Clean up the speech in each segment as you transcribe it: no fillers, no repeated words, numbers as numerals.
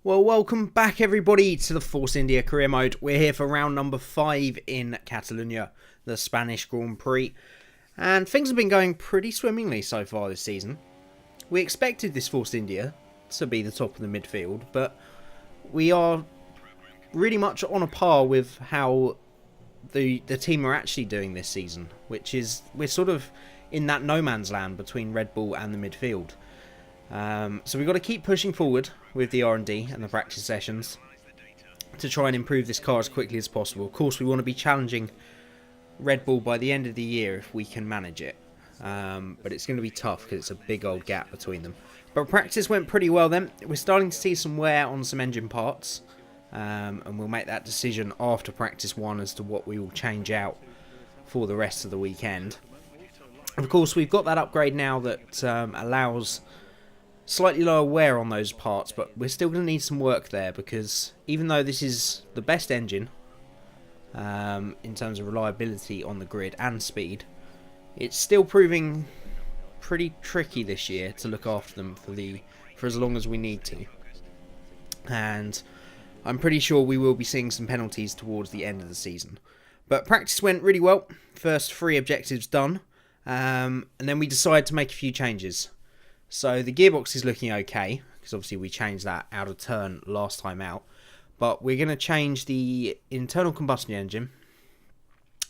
Well, welcome back everybody to the Force India career mode. We're here for round number 5 in Catalonia, the Spanish Grand Prix. And things have been going pretty swimmingly so far this season. We expected this Force India to be the top of the midfield, but we are really much on a par with how the team are actually doing this season, which is we're sort of in that no man's land between Red Bull and the midfield. So we've got to keep pushing forward with the R&D and the practice sessions to try and improve this car as quickly as possible. Of course, we want to be challenging Red Bull by the end of the year if we can manage it. But it's going to be tough because it's a big old gap between them. But practice went pretty well then. We're starting to see some wear on some engine parts. And we'll make that decision after practice 1 as to what we will change out for the rest of the weekend. Of course, we've got that upgrade now that allows slightly lower wear on those parts, but we're still going to need some work there because even though this is the best engine in terms of reliability on the grid and speed, it's still proving pretty tricky this year to look after them for as long as we need to. And I'm pretty sure we will be seeing some penalties towards the end of the season. But practice went really well. First 3 objectives done. And then we decided to make a few changes. So the gearbox is looking okay, because obviously we changed that out of turn last time out. But we're going to change the internal combustion engine,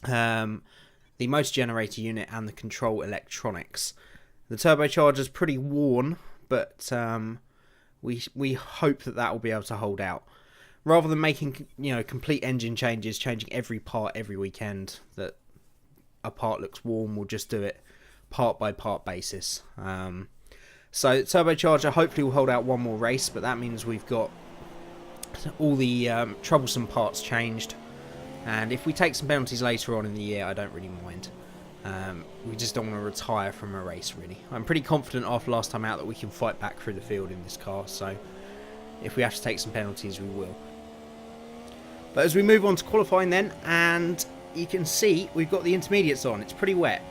the motor generator unit and the control electronics. The turbocharger is pretty worn, but we hope that will be able to hold out. Rather than making complete engine changes, changing every part every weekend that a part looks worn, we'll just do it part by part basis. So turbocharger hopefully will hold out one more race, but that means we've got all the troublesome parts changed. And if we take some penalties later on in the year, I don't really mind. We just don't want to retire from a race, really. I'm pretty confident after last time out that we can fight back through the field in this car, so if we have to take some penalties, we will. But as we move on to qualifying then, and you can see we've got the intermediates on. It's pretty wet.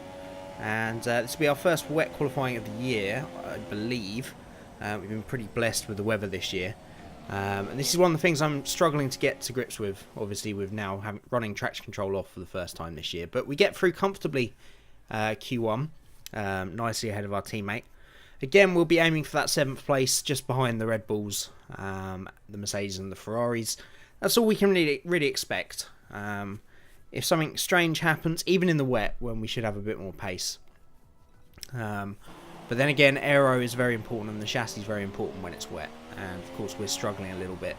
And this will be our first wet qualifying of the year, I believe. We've been pretty blessed with the weather this year. And this is one of the things I'm struggling to get to grips with, obviously, with now running traction control off for the first time this year. But we get through comfortably Q1, nicely ahead of our teammate. Again, we'll be aiming for that 7th place, just behind the Red Bulls, the Mercedes and the Ferraris. That's all we can really expect. If something strange happens, even in the wet, when we should have a bit more pace. But then again, aero is very important and the chassis is very important when it's wet. And of course we're struggling a little bit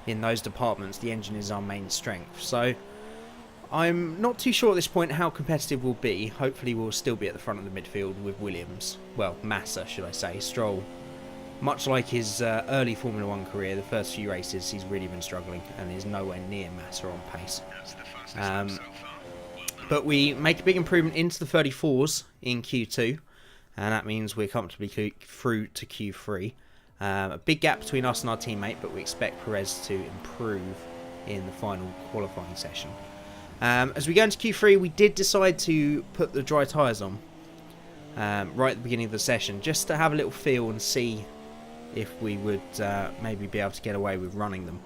in those departments. The engine is our main strength. So I'm not too sure at this point how competitive we'll be. Hopefully we'll still be at the front of the midfield with Williams. Well, Massa, should I say. Stroll. Much like his early Formula 1 career, the first few races he's really been struggling and is nowhere near Massa on pace. But we make a big improvement into the 34s in Q2, and that means we're comfortably through to Q3. A big gap between us and our teammate, but we expect Perez to improve in the final qualifying session. As we go into Q3, we did decide to put the dry tyres on right at the beginning of the session, just to have a little feel and see if we would maybe be able to get away with running them.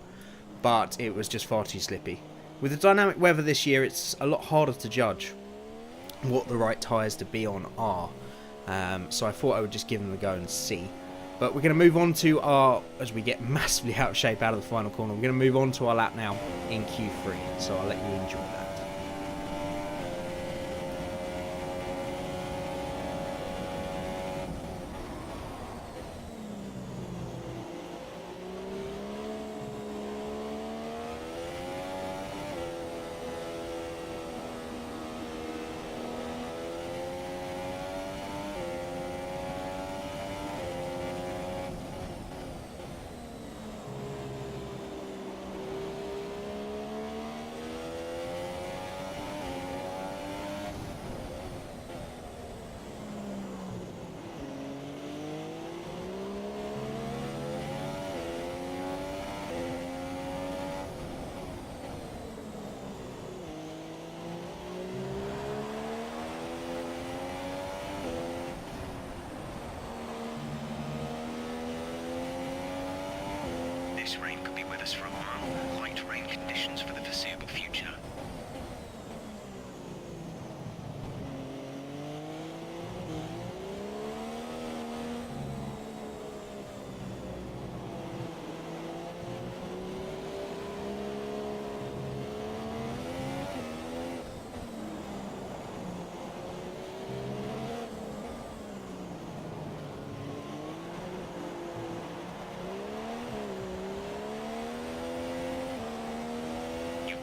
But it was just far too slippy. With the dynamic weather this year, it's a lot harder to judge what the right tyres to be on are. So I thought I would just give them a go and see. But we're going to move on to as we get massively out of shape out of the final corner, we're going to move on to our lap now in Q3. So I'll let you enjoy that.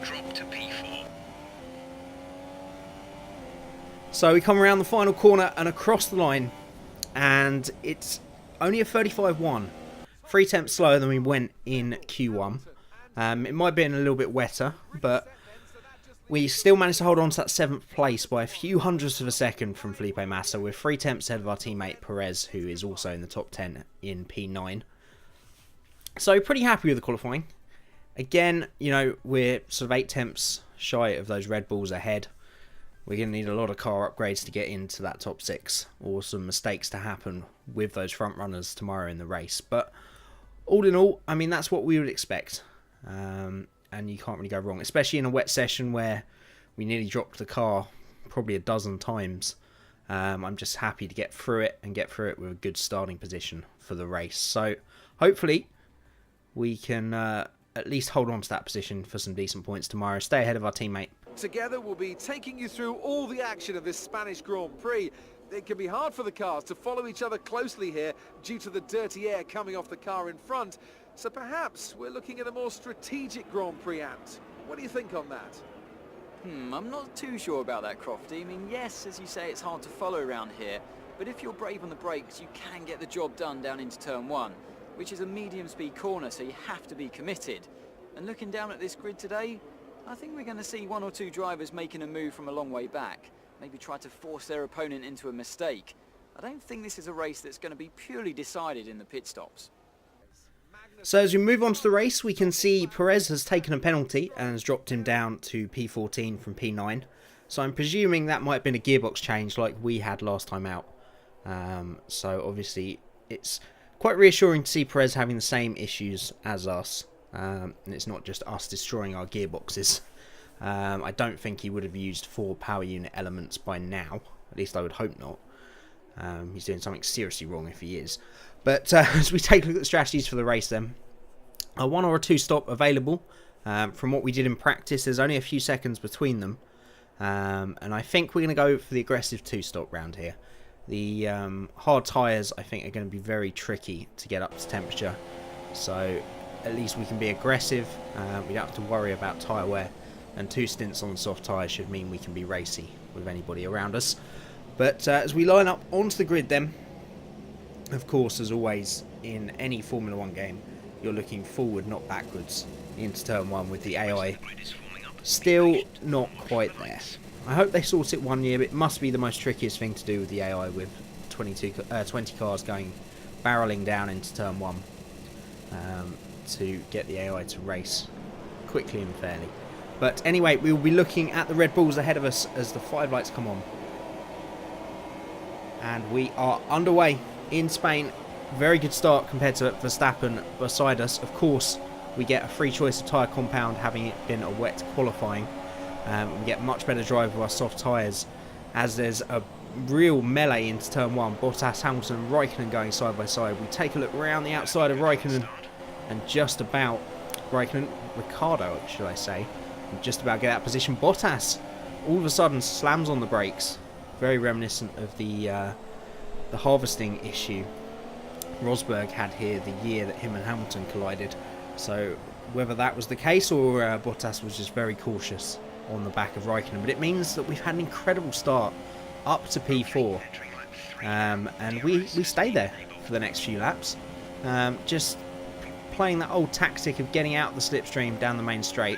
drop to P4. So we come around the final corner and across the line, and it's only a 35-1. 3 tenths slower than we went in Q1. It might have been a little bit wetter, but we still managed to hold on to that 7th place by a few hundredths of a second from Felipe Massa. We're 3 tenths ahead of our teammate Perez, who is also in the top 10 in P9. So pretty happy with the qualifying. Again, you know, we're sort of 8 tenths shy of those Red Bulls ahead. We're going to need a lot of car upgrades to get into that top 6, or some mistakes to happen with those front runners tomorrow in the race. But all in all, I mean, that's what we would expect. And you can't really go wrong, especially in a wet session where we nearly dropped the car probably a dozen times. I'm just happy to get through it and get through it with a good starting position for the race. So hopefully we can at least hold on to that position for some decent points tomorrow, stay ahead of our teammate. Together we'll be taking you through all the action of this Spanish Grand Prix. It can be hard for the cars to follow each other closely here due to the dirty air coming off the car in front. So perhaps we're looking at a more strategic Grand Prix act. What do you think on that? I'm not too sure about that, Crofty. I mean, yes, as you say, it's hard to follow around here, but if you're brave on the brakes, you can get the job done down into turn 1, which is a medium-speed corner, so you have to be committed. And looking down at this grid today, I think we're going to see 1 or 2 drivers making a move from a long way back, maybe try to force their opponent into a mistake. I don't think this is a race that's going to be purely decided in the pit stops. So as we move on to the race, we can see Perez has taken a penalty and has dropped him down to P14 from P9. So I'm presuming that might have been a gearbox change like we had last time out. So obviously it's quite reassuring to see Perez having the same issues as us. And it's not just us destroying our gearboxes. I don't think he would have used 4 power unit elements by now. At least I would hope not. He's doing something seriously wrong if he is. But as we take a look at the strategies for the race then, a 1 or a 2 stop available. From what we did in practice, there's only a few seconds between them. And I think we're going to go for the aggressive 2 stop round here. The hard tyres, I think, are going to be very tricky to get up to temperature. So at least we can be aggressive. We don't have to worry about tyre wear. And 2 stints on the soft tyres should mean we can be racy with anybody around us. But as we line up onto the grid then, of course, as always, in any Formula 1 game, you're looking forward, not backwards, into turn 1 with the AI. Still not quite there. I hope they sort it one year, but it must be the most trickiest thing to do with the AI, with 20 cars going barreling down into turn 1 to get the AI to race quickly and fairly. But anyway, we will be looking at the Red Bulls ahead of us as the 5 lights come on. And we are underway in Spain. Very good start compared to Verstappen beside us. Of course, we get a free choice of tyre compound, having it been a wet qualifying. We get much better drive with our soft tyres, as there's a real melee into turn 1. Bottas, Hamilton and Raikkonen going side by side. We take a look around the outside of Raikkonen, and just about Ricardo, should I say, and just about get out of position. Bottas all of a sudden slams on the brakes. Very reminiscent of the harvesting issue Rosberg had here the year that him and Hamilton collided. So whether that was the case or Bottas was just very cautious on the back of Raikkonen. But it means that we've had an incredible start up to P4. And we stay there for the next few laps. Just playing that old tactic of getting out the slipstream down the main straight.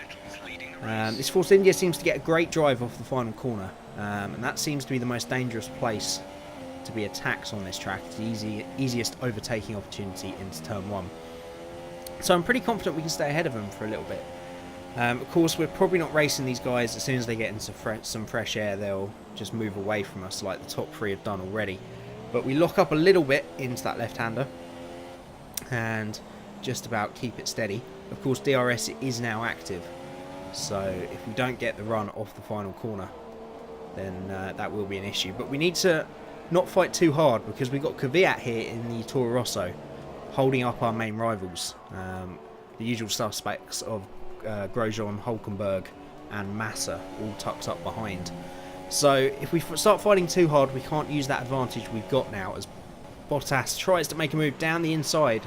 This Force India seems to get a great drive off the final corner. And that seems to be the most dangerous place to be attacked on this track. It's the easiest overtaking opportunity into turn 1. So I'm pretty confident we can stay ahead of them for a little bit. Of course, we're probably not racing these guys. As soon as they get into some fresh air, they'll just move away from us like the top 3 have done already. But we lock up a little bit into that left-hander and just about keep it steady. Of course, DRS is now active. So if we don't get the run off the final corner, then that will be an issue. But we need to not fight too hard, because we've got Kvyat here in the Toro Rosso holding up our main rivals. The usual suspects of Grosjean, Hulkenberg and Massa all tucked up behind. So if we start fighting too hard, we can't use that advantage we've got now, as Bottas tries to make a move down the inside.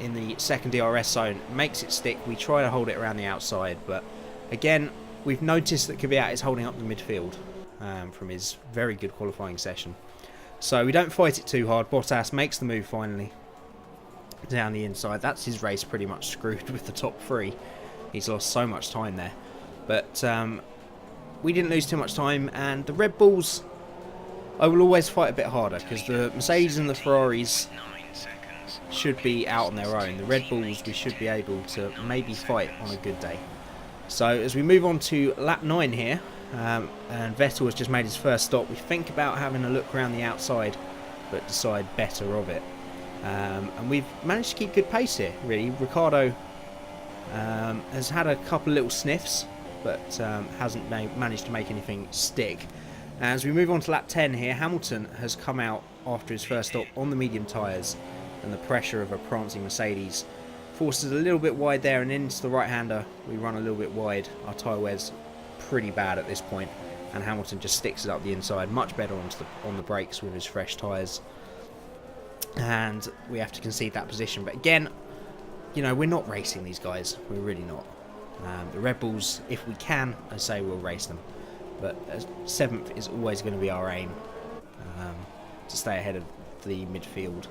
in the second DRS zone, makes it stick. We try to hold it around the outside, but again, we've noticed that Kvyat is holding up the midfield from his very good qualifying session. So we don't fight it too hard. Bottas makes the move finally down the inside. That's his race pretty much screwed with the top three. He's lost so much time there. But we didn't lose too much time, and the Red Bulls, I will always fight a bit harder because the Mercedes and the Ferraris should be out on their own. The Red Bulls, we should be able to maybe fight on a good day. So as we move on to lap 9 here, and Vettel has just made his first stop, we think about having a look around the outside, but decide better of it. And we've managed to keep good pace here, really. Ricciardo has had a couple little sniffs, but hasn't managed to make anything stick. As we move on to lap 10 here, Hamilton has come out after his first stop on the medium tyres, and the pressure of a prancing Mercedes forces a little bit wide there, and into the right-hander we run a little bit wide. Our tyre wear's pretty bad at this point, and Hamilton just sticks it up the inside, much better on the brakes with his fresh tyres, and we have to concede that position. But again, you know, we're not racing these guys, we're really not. The Red Bulls, if we can, I say we'll race them, but 7th is always going to be our aim, to stay ahead of the midfield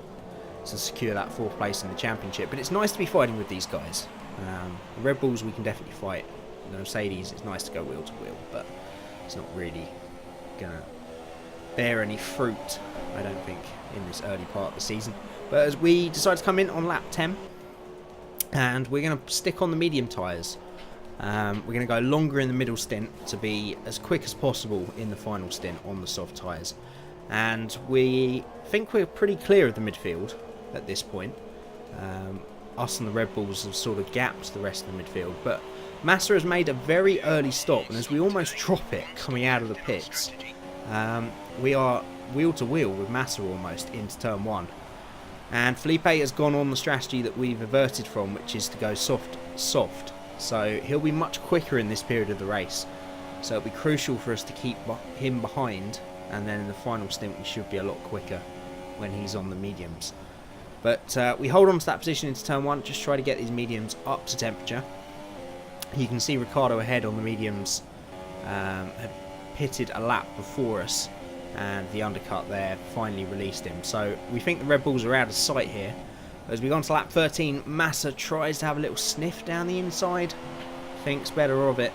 to secure that 4th place in the championship. But it's nice to be fighting with these guys. The Red Bulls we can definitely fight. The Mercedes, it's nice to go wheel to wheel, but it's not really going to bear any fruit, I don't think, in this early part of the season. But as we decide to come in on lap 10, and we're going to stick on the medium tyres. We're going to go longer in the middle stint to be as quick as possible in the final stint on the soft tyres. And we think we're pretty clear of the midfield at this point. Us and the Red Bulls have sort of gapped the rest of the midfield, but Massa has made a very early stop, and as we almost drop it coming out of the pits, we are wheel to wheel with Massa almost into turn 1. And Felipe has gone on the strategy that we've averted from, which is to go soft. So he'll be much quicker in this period of the race. So it'll be crucial for us to keep him behind, and then in the final stint we should be a lot quicker when he's on the mediums. But we hold on to that position into turn 1, just try to get these mediums up to temperature. You can see Ricciardo ahead on the mediums had pitted a lap before us, and the undercut there finally released him. So we think the Red Bulls are out of sight here. As we go on to lap 13, Massa tries to have a little sniff down the inside, thinks better of it,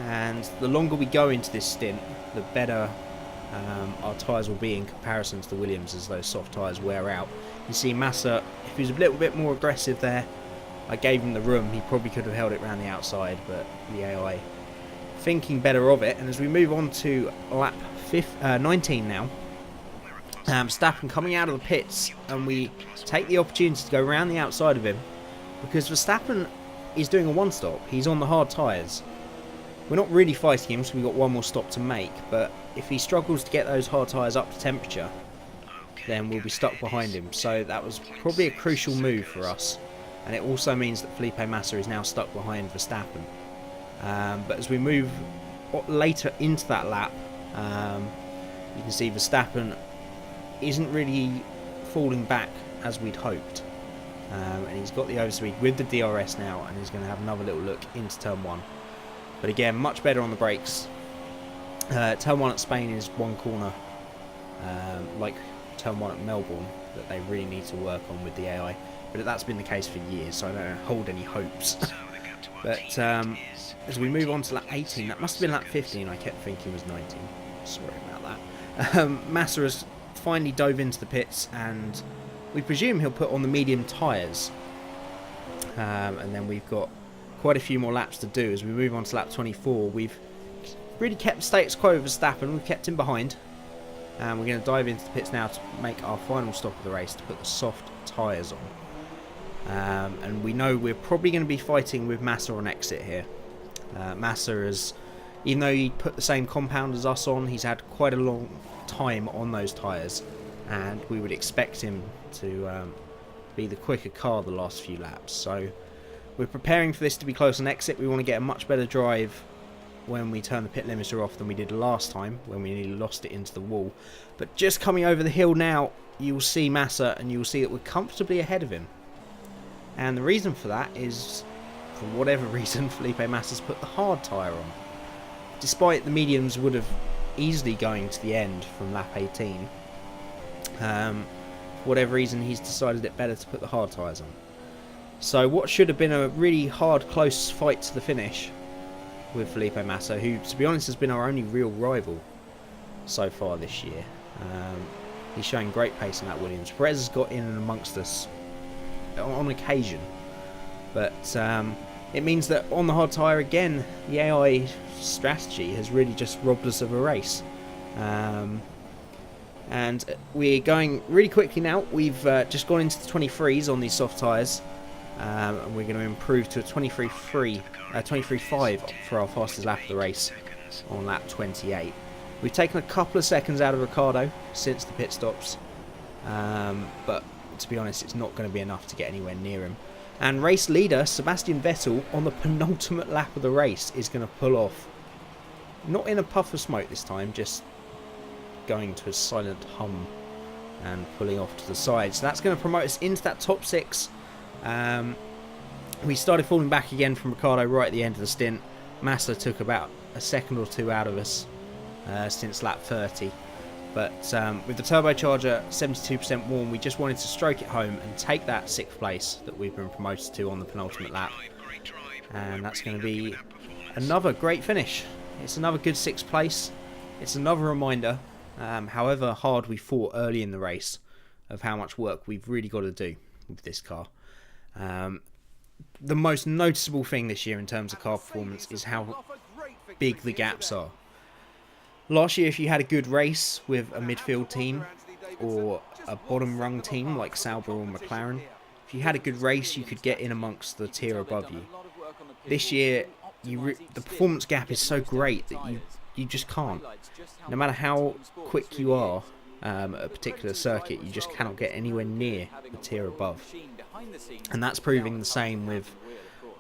and the longer we go into this stint, the better our tyres will be in comparison to the Williams as those soft tyres wear out. You see Massa, if he was a little bit more aggressive there, I gave him the room, he probably could have held it around the outside, but the AI thinking better of it. And as we move on to lap 19 now, Verstappen coming out of the pits, and we take the opportunity to go around the outside of him, because Verstappen is doing a one-stop, he's on the hard tyres. We're not really fighting him, so we've got one more stop to make, but if he struggles to get those hard tyres up to temperature, then we'll be stuck behind him. So that was probably a crucial move for us, and it also means that Felipe Massa is now stuck behind Verstappen. But as we move later into that lap, you can see Verstappen isn't really falling back as we'd hoped, and he's got the overspeed with the DRS now, and he's going to have another little look into turn 1. But again, much better on the brakes. Turn 1 at Spain is one corner, like turn 1 at Melbourne, that they really need to work on with the AI. But that's been the case for years, so I don't hold any hopes. But as we move on to lap 18, that must have been lap 15, I kept thinking was 19. Sorry about that. Massa has finally dove into the pits, and we presume he'll put on the medium tyres. And then we've got quite a few more laps to do. As we move on to lap 24, we've really kept status quo with Verstappen, we've kept him behind. And we're going to dive into the pits now to make our final stop of the race, to put the soft tyres on. And we know we're probably going to be fighting with Massa on exit here. Massa has, even though he put the same compound as us on, he's had quite a long time on those tyres, and we would expect him to be the quicker car the last few laps. So we're preparing for this to be close on exit. We want to get a much better drive when we turn the pit limiter off than we did last time, when we nearly lost it into the wall. But just coming over the hill now, you'll see Massa, and you'll see that we're comfortably ahead of him. And the reason for that is, for whatever reason, Felipe Massa's put the hard tyre on. Despite the mediums would have easily going to the end from lap 18, for whatever reason he's decided it better to put the hard tyres on. So what should have been a really hard, close fight to the finish with Felipe Massa, who, to be honest, has been our only real rival so far this year. He's showing great pace in that Williams. Perez has got in and amongst us on occasion, but it means that on the hard tyre again, the AI strategy has really just robbed us of a race. And we're going really quickly now. We've just gone into the 23s on these soft tyres, and we're going to improve to a 23.5 for our fastest lap of the race on lap 28. We've taken a couple of seconds out of Ricciardo since the pit stops, but to be honest, it's not going to be enough to get anywhere near him. And race leader Sebastian Vettel on the penultimate lap of the race is going to pull off. Not in a puff of smoke this time, just going to a silent hum and pulling off to the side. So that's going to promote us into that top 6. We started falling back again from Ricciardo right at the end of the stint. Massa took about a second or two out of us since lap 30. But with the turbocharger 72% warm, we just wanted to stroke it home and take that 6th place that we've been promoted to on the penultimate lap. And that's going to be another great finish. It's another good 6th place. It's another reminder, however hard we fought early in the race, of how much work we've really got to do with this car. The most noticeable thing this year in terms of car performance is how big the gaps are. Last year, if you had a good race with a midfield team or a bottom rung team like Sauber or McLaren, if you had a good race, you could get in amongst the tier above you. This year, the performance gap is so great that you just can't. No matter how quick you are at a particular circuit, you just cannot get anywhere near the tier above. And that's proving the same with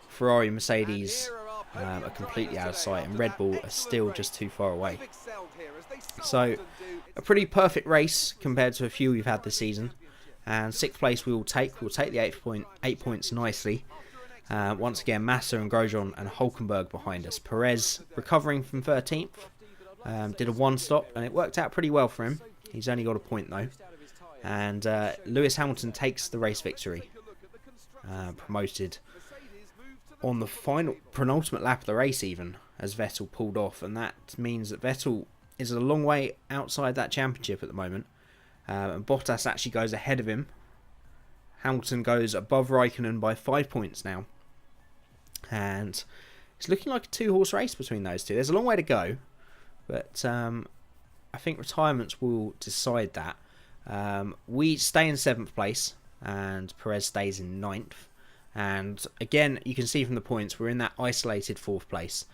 Ferrari and Mercedes. Are completely out of sight, and Red Bull are still just too far away. So a pretty perfect race compared to a few we've had this season, and 6th place we'll take the 8 points nicely. Once again, Massa and Grosjean and Hulkenberg behind us. Perez recovering from 13th, did a 1-stop and it worked out pretty well for him. He's only got a point though, and Lewis Hamilton takes the race victory, promoted on the penultimate lap of the race even, as Vettel pulled off, and that means that Vettel is a long way outside that championship at the moment, and Bottas actually goes ahead of him. Hamilton goes above Raikkonen by 5 points now, and it's looking like a 2-horse race between those two. There's a long way to go, but I think retirements will decide that. We stay in 7th place and Perez stays in 9th. And again, you can see from the points, we're in that isolated 4th place.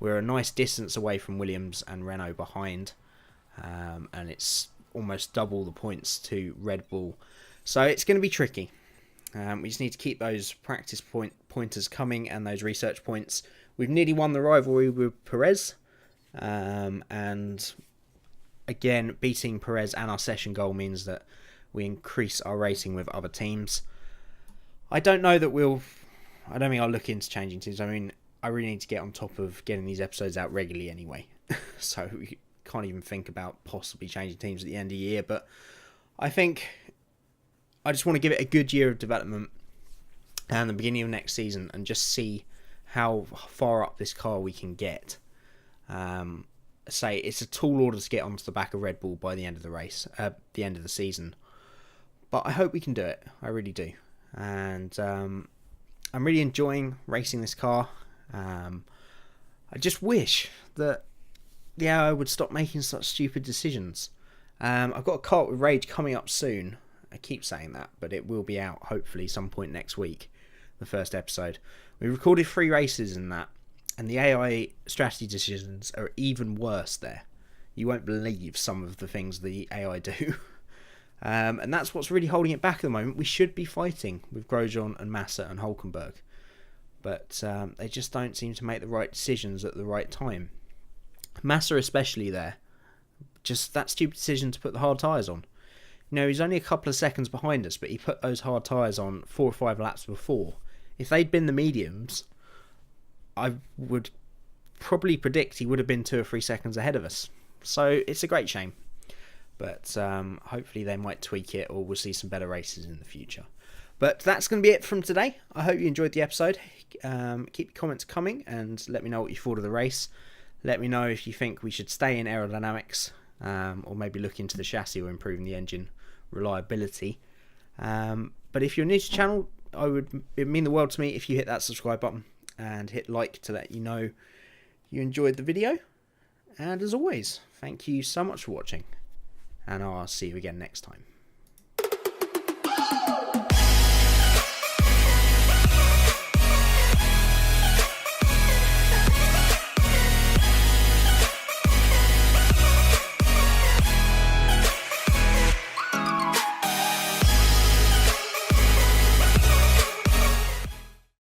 We're a nice distance away from Williams and Renault behind. And it's almost double the points to Red Bull. So it's going to be tricky. We just need to keep those practice pointers coming and those research points. We've nearly won the rivalry with Perez. And again, beating Perez and our session goal means that we increase our rating with other teams. I don't know that I don't think I'll look into changing teams. I mean, I really need to get on top of getting these episodes out regularly anyway. So we can't even think about possibly changing teams at the end of the year. But I think I just want to give it a good year of development and the beginning of next season and just see how far up this car we can get. Say it's a tall order to get onto the back of Red Bull by the end of the race, the end of the season. But I hope we can do it. I really do. And I'm really enjoying racing this car. I just wish that the AI would stop making such stupid decisions. I've got a Cart with Rage coming up soon. I keep saying that, but it will be out hopefully some point next week, the first episode. We recorded 3 races in that, and the AI strategy decisions are even worse there. You won't believe some of the things the AI do. And that's what's really holding it back at the moment. We should be fighting with Grosjean and Massa and Hulkenberg, but they just don't seem to make the right decisions at the right time. Massa especially there. Just that stupid decision to put the hard tyres on. You know, he's only a couple of seconds behind us, but he put those hard tyres on 4 or 5 laps before. If they'd been the mediums, I would probably predict he would have been 2 or 3 seconds ahead of us. So it's a great shame. But hopefully they might tweak it, or we'll see some better races in the future. But that's going to be it from today. I hope you enjoyed the episode. Keep your comments coming and let me know what you thought of the race. Let me know if you think we should stay in aerodynamics, or maybe look into the chassis or improving the engine reliability. But if you're new to the channel, it'd mean the world to me if you hit that subscribe button and hit like to let you know you enjoyed the video. And as always, thank you so much for watching, and I'll see you again next time.